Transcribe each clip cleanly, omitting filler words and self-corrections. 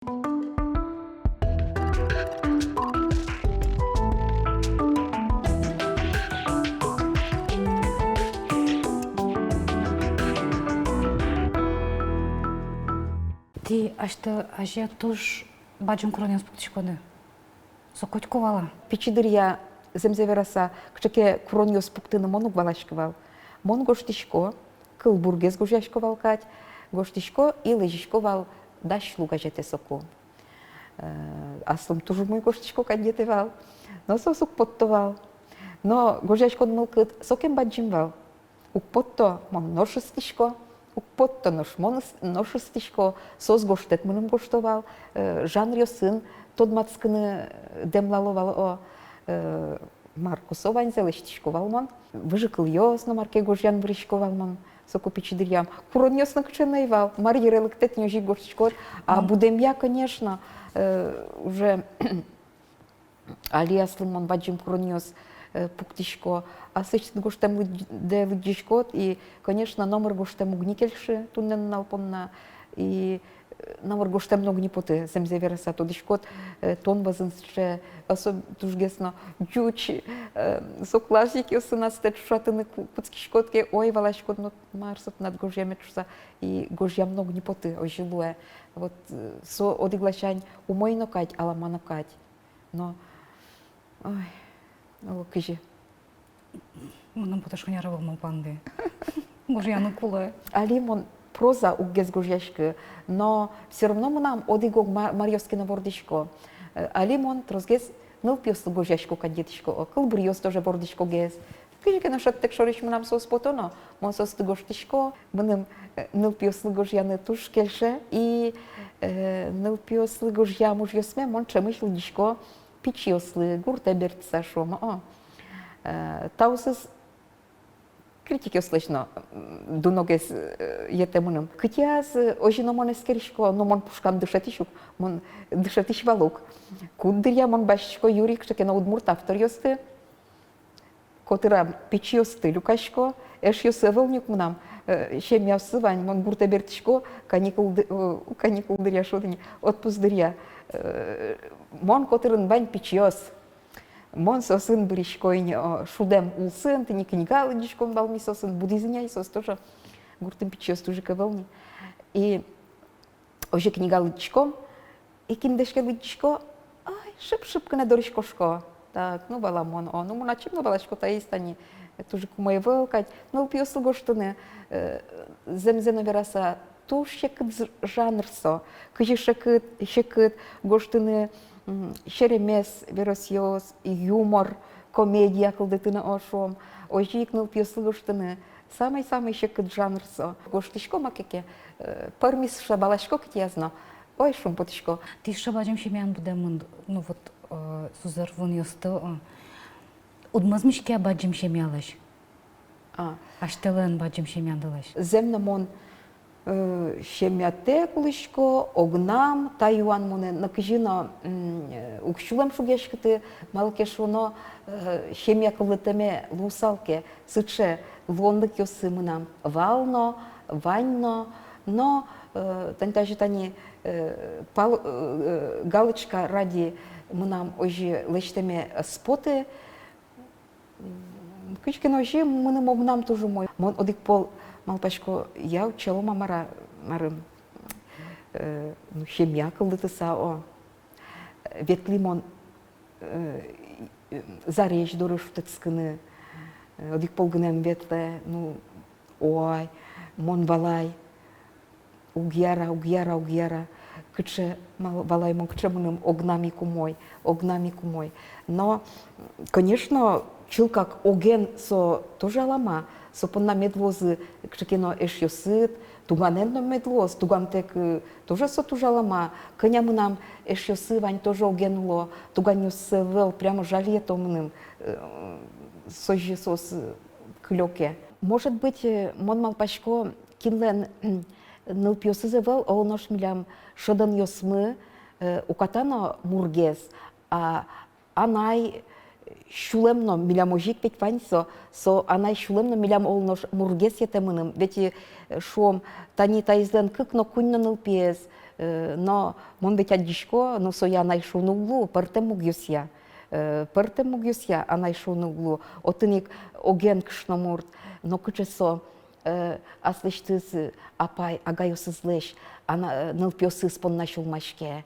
Ти ашты ажа туж баджым куронес пуктишконы. Сокотьковала. Пичидырья земзевераса кчеке куроньос пуктыны монук балашкывал. Мон гоштишко, кыл бургез гужашковал кать, гоштишко и лежишковал дашлуга жете соку. Аслым тоже мой гоштишко кандетевал, но сосук поттовал. Но гужашко нылкыт сокен баджимвал. Ук потто мон ношестишко, ук потто ношестишко, сос гоштет мыным гоштовал, жанр сын тот мацкыны демлаловал о Маркусо ванзелыштишковал мон. Выжикал ёс на марке гожьян врышковал мон. Соку пичидырьям. Курон ёс на кченайвал. Марьерелык тет нёжи гоштишкор. А будем я, конечно, уже алияслым мон баджим курон ёс пуктишко. А сычт гоштем де выджишкот. И, конечно, номер гоштем угникельши туннен налпонна. И номер гоштем много не поты. Земзевераса тодишкот. Тон базынсче. Особенно тужгесно джуч сокласики осынасты шатыны пуцкишкотке ой валашкот но марсот над гожьями чуса и гожья много не поты ожилуе. Вот со одиглашань умойно кать, аламано кать. Но ой, о кыжи. Мыным поташко не рабыл панды. Гожьяны кулы. Алимон проза угез гожьяшки, но все равно мы нам одигог марьевский навордишко. Алимон трозгез ныл пьёслы гожьяшко кандетишко, кыл бриёс тоже бордишко гез. Кыжеке нашат тек шориш мы нам сос потоно, мон сос гоштишко, мыным ныл пьёслы гожьяны туш кельше и ныл пьёслы гожья муж ёсме, мон чемыш лыдишко пичьёслы гурта бертса шома. Таусыз критики услышно дуногес етемыным. Кытяз ожино мон эскеришко, но мон пушкан дышатишук, мон дышатиш валук. Куддырья мон башишко юрик, что кена удмурт автор ёсты, котыра пич ёсты люкашко, эш ёсы вылнюк мнам, шем ясы вань, мон гурта бертишко, каникул дырья шодыни, отпуск дырья. Мон котырын вань пич ёс. Мон сосын бришкойне шудем улсын, ты не книгалы дишком балми сосын, будизняй сос тоже гуртым пичёс тоже кавални. И уже книгалы дишком, и киндешке дишко, ай, шип-шипка на доришкошко. Так, ну баламон, ну муначим на балашко та есть они, тоже кумай вылкать, ну пьёсл гоштыны, земзена вераса, ту шекыт жанрсо, кыжи шекыт гоштыны, шеремес, веросьёс, юмор, комедия, кылдытына ошом, ожикнул пьёслы гоштыны, самый-самый шекыт жанрсо. Гоштышко макеке, пармис шабалашко китязно, ой шум потышко. Ти шабаджым шемян будем, ну вот, сузар вон ёсты, удмазмишке баджым шемялыш. Аштелен баджым шемяндылыш. Земна мон шемяте кулышко, огнам, таюан моне накыжино укшулам шугешкыты, малкешуно шемя кылытыме лусалке, сыче лондык ёсы мынам вално, ваньно, но тантажи тани галочка ради мынам ожи лечтеме споты, кычкин ожи мыным обнам тоже мой. Мон одик пол малпашко я учила мамара марым шемя кылдытыса о веткли мон зарежь дорож тыцкыны одик пол гынем ветле ну ой мон валай угьяра кыче валай мон кыче мыным огнами кумой. Но конечно чил как оген со тоже алама со понна медвозы кшекено эш ёсыт, туганенно медвоз, тугантек тоже со тужалама, коня мынам эш ёсы вань тоже огенло, туган ёсы вел прямо жалетомным сожи сос клёке. Может быть, мон малпашко кинлен ныл пьёсы зевел, ол нож милям шодан ёсмы укатано мургес, а анай шулемно милям ожик петь ваньсо, со анай шулемно милям олнош мургес етемыным, ведь шом тани таизлен кыкно куньно ныл пьес, но мон бетя дишко, но со я найшов на углу, Пертем мугюс я, а найшов на углу. Отыник оген кшномурт, но кычесо, аслыштыз апай агайосызлеш, ана нылпиосыз пон начал машке.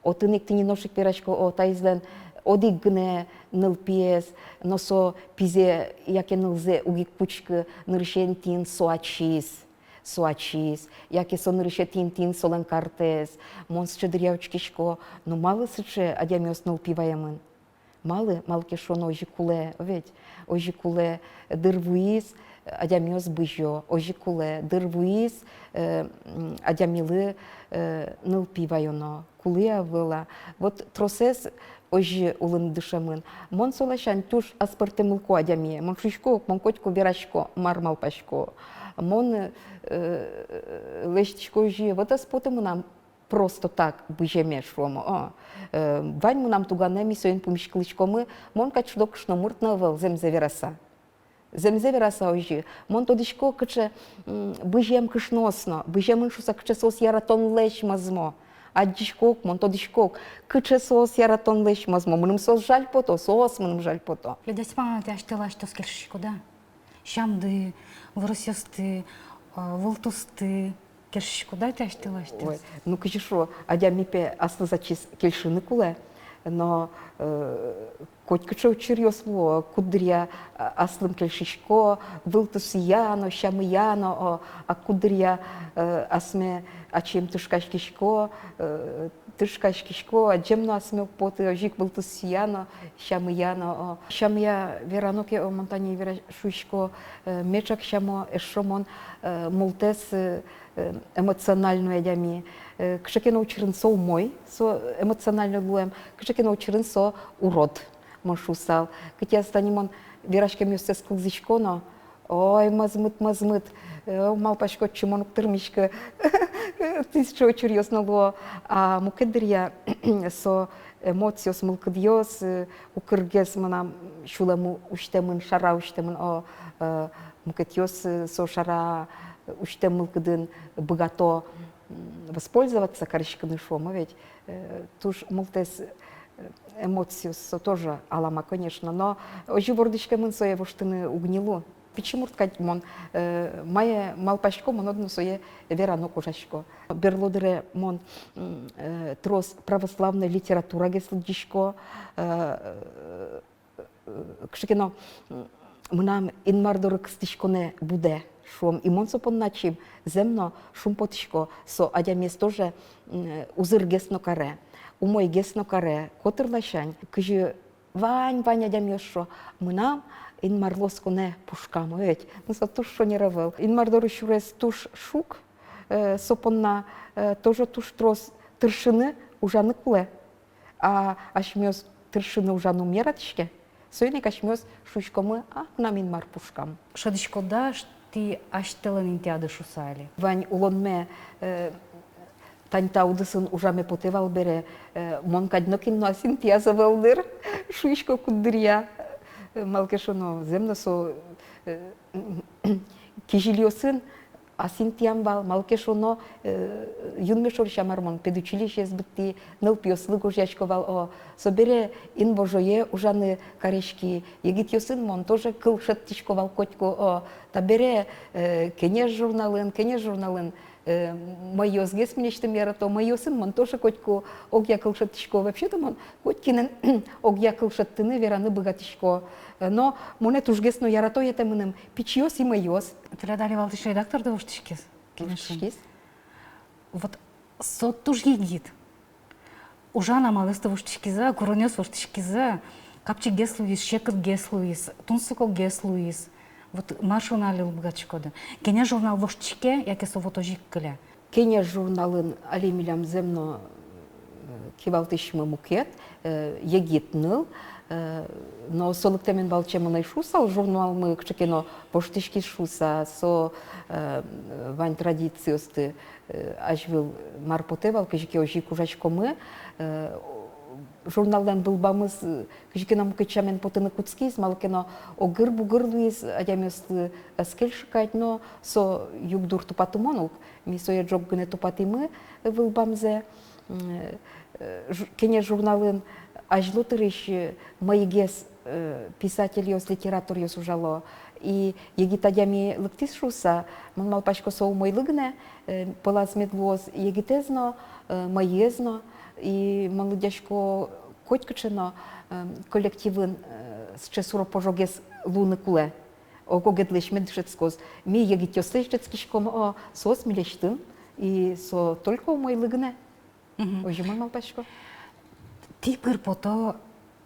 Отыник ты не ношик пирачко, о тайзлен, одик гне нылпиес, но со пизе, яке нылзе угик пучка ныршен тин соачис. Яке со нырше тин солен картес, монс чедырявчкишко, но мало сыче адямиос нылпиваемын. Малы кешон ожи куле, ведь ожи куле дырвуиз адямиос быжо, ожи куле дырвуиз адямилы нылпивайоно, куле авыла. Вот тросес ожи улын дышамын. Мон солашан туш аспартемылко адямие, мон шишко, мон котько верачко, мармалпашко. Мон лештичко ожи, вот аспотемынам просто так быжеме шомо. Вань мы нам туганеми соин помешкличкомы, мон качдок шномурт навел земзевераса. Земзевераса ожи. Мон тодишко каче быжем кышносно, быжем иншуса каче сос яратон лещ мазмо. Адишкок, мон тодишкок, каче сос яратон лещ мазмо. Мным сос жаль пото, сос мным жаль пото. Ледяспана ты аштела что скершишко, да? Шамды, выросёсты, волтусты, кершишко, да, ты аштела что? Ой, ну качешо, адямипе аслы зачис кельшины куле, но коть каче учерьёсло, кудря аслым кельшишко, вылтус яно, шамы яно, а кудря асме ачем тышкашкишко, аджемно асме поты, ожик вылтус яно, шамы яно, шамя вераноке о монтане вера шушко, мечак шамо эшомон мултес эмоциональную адями. Кшекено учеренцо мой, со эмоционально луем, кшекено учеренцо урод, моншусал. Китя станимон вирашке мюсте склзичконо, ой, мазмыт, малпашко чимон тырмишка, тысяча учерьёсно луо, а мукедрия со эмоциос мылкыдьёс, укыргес манам шулему уштемын, шара уштемын, о мукетьёс со шара учтем мылкыдын богато воспользоваться корочканы шома, ведь туж мултес эмоциус тоже алама, конечно, но ожи вордичка мын сое воштыны угнилу. Почему ткать мон мае малпашко мон одно сое верано кожашко. Берлодере мон трос православная литература геслдишко. Кшекено мнам инмардоры кстишконе буде. Шум і монсо понначим земно шум потишко со адямес тоже узыр гесно каре, умой гесно каре, котыр лашань, кыжы вань адямес шо, мынам ин марлоско не пушкам, ведь, ну со туш шо не ревел. Ин мардоры шурес туш шук, со понна тоже туш трос тыршыны ужаны куле, а ашмёс тыршыны ужану мератишке, сойник ашмёс шучкомы, а нам ин мар пушкам. Шадишко, да, ти аштела нинтиады шусали. Вань улонме таньта удысын ужаме потевал бере, мон каднокин носин тиаза велдер, шуишко кудыря, малкешоно земно со кижильосын, асин тиамбал, малкешоно юнмешор шамармон, педучилище сбытти, нылпиослы гожячковал, о, собере ин божое ужаны корешки, егитьосын мон тоже кылшет тишковал котько, о, та бере кенеш журналын, майос гес мнечтым ярато, майосын мон тоже котько огья кылшет тишко, вообще-то мон коткинен огья кылшет тыны вераны богатишко, но монет уж гесно ярато етемыным пичьос и майос. Тредали валтыш редактор да уштишкес? Уштишкес? Вот сот туж егит. Ужана малыста уштишкиза, куронёс уштишкиза, капчик геслуис, шекыт геслуис, тунсуко геслуис. Вот маршунали лбгачкоды. Кене журнал воштишке, яке совотожик кыле. Кене журналын алемилям земно кивалтышмы мукет, егит ныл, но солыктемен балчемынай шусал журнал мы кчекено поштишки шуса со вань традициосты ажвил марпотевал кежике ожи кужачко мы журналдан былбамыз кижикенам кычамен потыны куцкиз малкено огыр бугыр луиз адямёсты скел шикайтно со югдур тупатымонук ми соя жок гыне тупатымы былбамзе кене журналын ажлотырыш майгес писатель ёс литератор ёс ужало и егитадями лыктис шуса мон малпашко соу мойлыгне полаз медлоз егитезно майезно и молодяшко котькачено коллективын счесуро пожогес луны куле ого гедлеш медшецкоз ми егитёслешецкишком о сос милештын и со только мойлыгне ожима малпашко Ти пырпото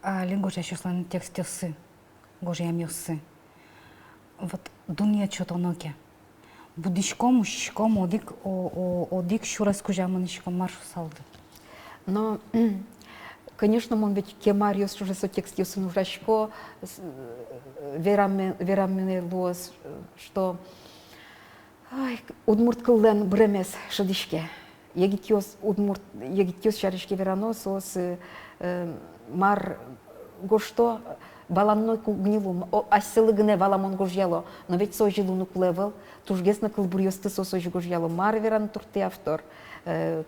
лингожащослан текстёсы гожиямёсы вот дуния чотоноке будишком ушишком одик шурескужамынышком маршу салды. Но, конечно, он ведь кемариос уже со текстиос нуждашко верами лос, что удмурт кылден бремес шадишке. Егитиос удмурт егитиос шаришке вераносос мар гошто баланной гнилум асылыгне валамон гожьяло, но ведь сожилуну клевел, тужгесна кылбурьосты сосожи гожьяло мар веран турти автор.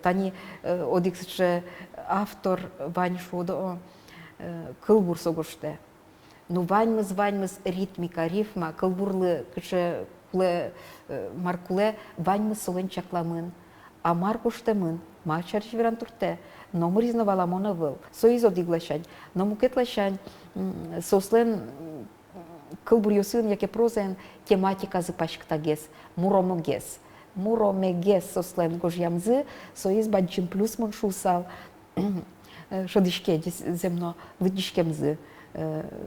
Тани одиксче автор вань шудо кылбур согоште. Ну ваньмыз ритмика, рифма, кылбурлы кыче куле маркуле ваньмыз солен чакламын. А маркуштемын, марчариш веран турте, но мыризна валамона выл. Соиз одиглашань, но мукетлашань сослен кылбурьосын яке прозен тематика запашктагес, муромогес. Муромегес сослен гожьямзы, соиз баджим плюс мон шусал, шадишке земно, выдишкемзы.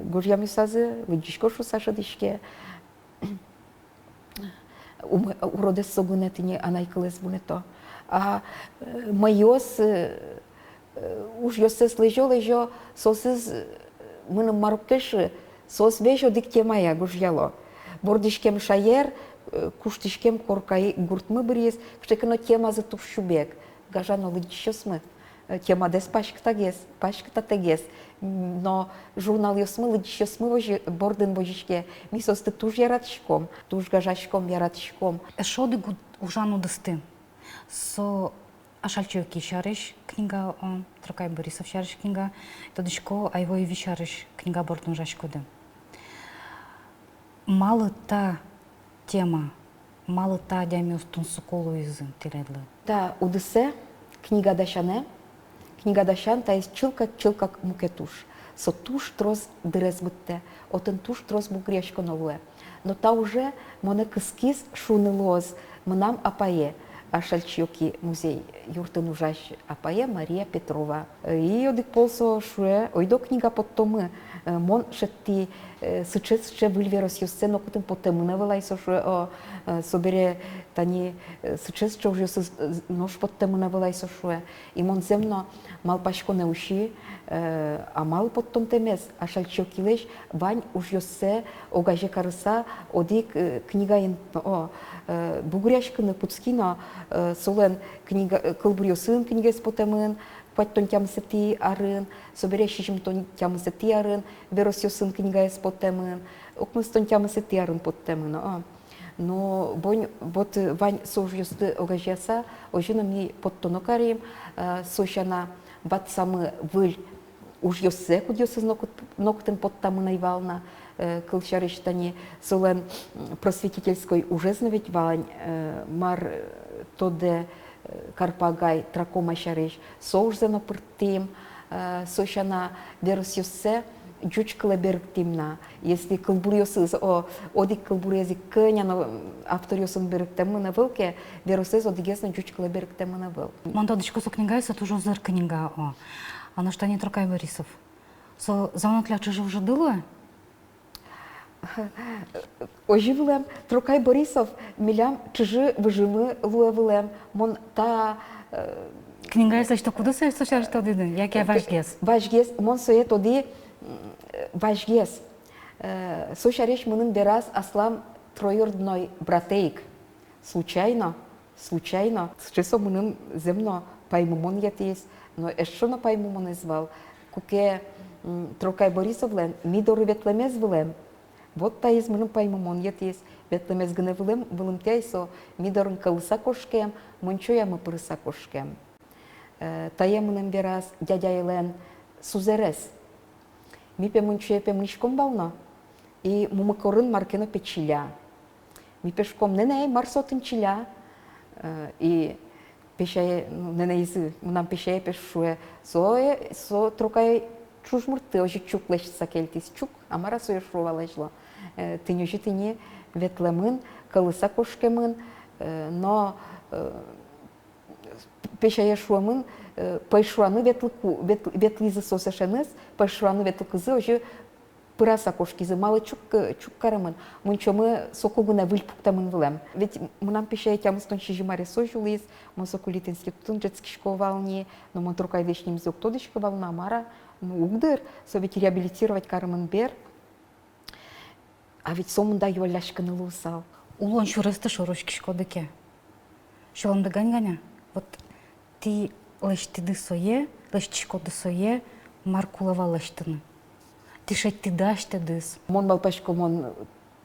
Гожьямисазы, выдишко шуса шадишке. Уродес согунетине анайкылес бунето. А майос уж йосес лежо, сосыз мыным маруккеши, сос вежо дикте мая гожьяло. Бордишкем шаер, куштишкем коркай гуртмы бирес, кштекно тема за тушшубек. Гажано лыдишосмы. Тема дес пашкта тегес. Но журнал йосмы лыдишосмы вожи бордын божишке. Мисосты туж яратышком, туж гажашком яратышком. Шоды ужану дысты. Со Ашальчуки шариш книга Тракай Борисов шариш книга. Тодышко Айвоеви шариш книга бордын жашкоды. Малы та тема, малы та дямёс тунсуколу изын тиредлы. Да, удысе книга дашане, книга дашан та есть чилка мукетуш. Со туш троз дырез бытте, отын туш троз бугрешко новое. Но та уже моне кыскиз шунылоз, мнам апае. Ашальчуки музей юртын ужаш апае Мария Петрова. И одик полсо шуе, ойдо книга подтомы, мон шетти сычес ще выльверос юсце, но кутым потемына вылай со шуе, собере тани сычес ще уже нож потемына вылай со шуе. И мон земно мал пашко не уши, а мал подтом темес, ашальчуки леш, вань уж юсце, огаже карыса, одик книга ин, бугряшкыны пуцкино, солен книга кылбурьосын книгес потемын, паттон тямсети арын, соберещим тон тямсети арын, веросьосын книгес потемын, окмыстон тямсети арын потемын. Но бонь вот вань сожьосты огажеса, ожина ми поттонокарим, сошана бат самы выль уж йосе кудьосы ноктен поттамына ивална, кылчарыштани солен просветительской уже знавить вань мар тоде карпагай тракома шарыш соужзено пыртым сошана веросьосе джучкала берктимна если кылбурьосыз одик кылбурьези кыняно авторьосын берктемына вылке веросез одигесно джучкала берктемына выл. Мандадышко со книга это тоже зар книга а на что не Тракай Борисов. Со занатля чужо уже дыло? Оживлем, Тракай Борисов, милям чужи выжимы луевлем, мон та... Книга есть, что куда се сошаришь тоді, як я важгес? Важгес, мон сое тоді важгес. Сошариш мынын бераз аслам троюродной братейк. Случайно, с часом мынын земно паймумон етес, но що на пайму мене звав, куке трокай Борисовлен, мідори ветлемез вилем. Вот та із мене пайму мон єтіс, ветлемез гне вилем тяйсо, мідорын кылыса кошкем, мончоя мы пырыса кошкем. Та є мене віраз дядя Елен сузерес. Міпе мончоя мишком бавно, і мумикорын маркено печиля. Ми пешком не марсотын чиля, і пешає, не изи, нам пешає пешуе, со трокай чужмурты, ожи чук лешса кельтис чук, амара соя шувалажло. Тынь ожи тыне ветлемын, кылыса кошкемын, но пешає шуамын, пайшуаны ветлизы сосешеныз, пайшуаны ветлкызы ожи пыраса кошкизы, малы чук карымын, мынчо мы сокугына выльпуктамын вылем. Ведь мынам пешає тямыстон шижимаре сожулиз, мы сокулит институтын жетскишко вални, но мы трукай вечнимиз октодышко вална мара, угдыр, со ведь реабилитировать карымын бер. А ведь сомында юаляшканы лусал. Улон шурысты шорочкишко дыке. Шоломда ганганя. Вот ти лештиды сое, лештишко сое, маркулава лештыны. Тишетти даште дыс. Мон балпашко мон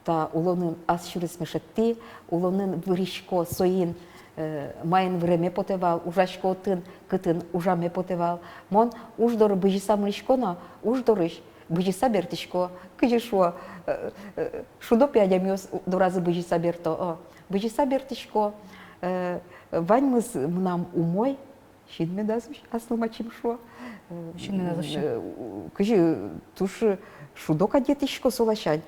та улонын аз шурыс мешетти, улонын выришко соин майын време потевал, ужашко тын кытын ужаме потевал. Мон уждоры быжиса мышконо, уждорыш быжиса бертишко, кыжишо, шудо пядямёс доразы быжиса берто. Быжиса бертишко, вань мыз мнам умой, шинме дазуш, аслымачим шо. Кыжы туш шудока детишко солашань.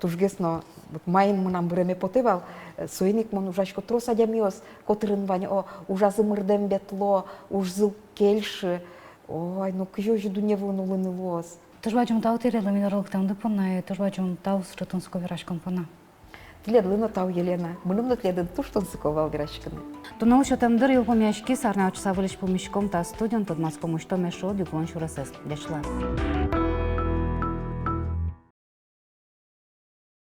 Туш гесно майын мынам време потевал, соиник мон ужашко троса дямёс, котрын вань ужазы мырдем бетло, ужзыл кельши. Ой, ну кыжы ожи дуневын улыны лос. Тож бачим тау терела минералыктамды пона, тож бачим тау срытынско вирашкан пона. Тледлыно тау Елена, мынымны тледын туштын сыковал вирашканы. Тунау шотамдыр ил помяшки сарна очса вылиш помешком та студент под маском что мешо диклон шурасес. Дешла.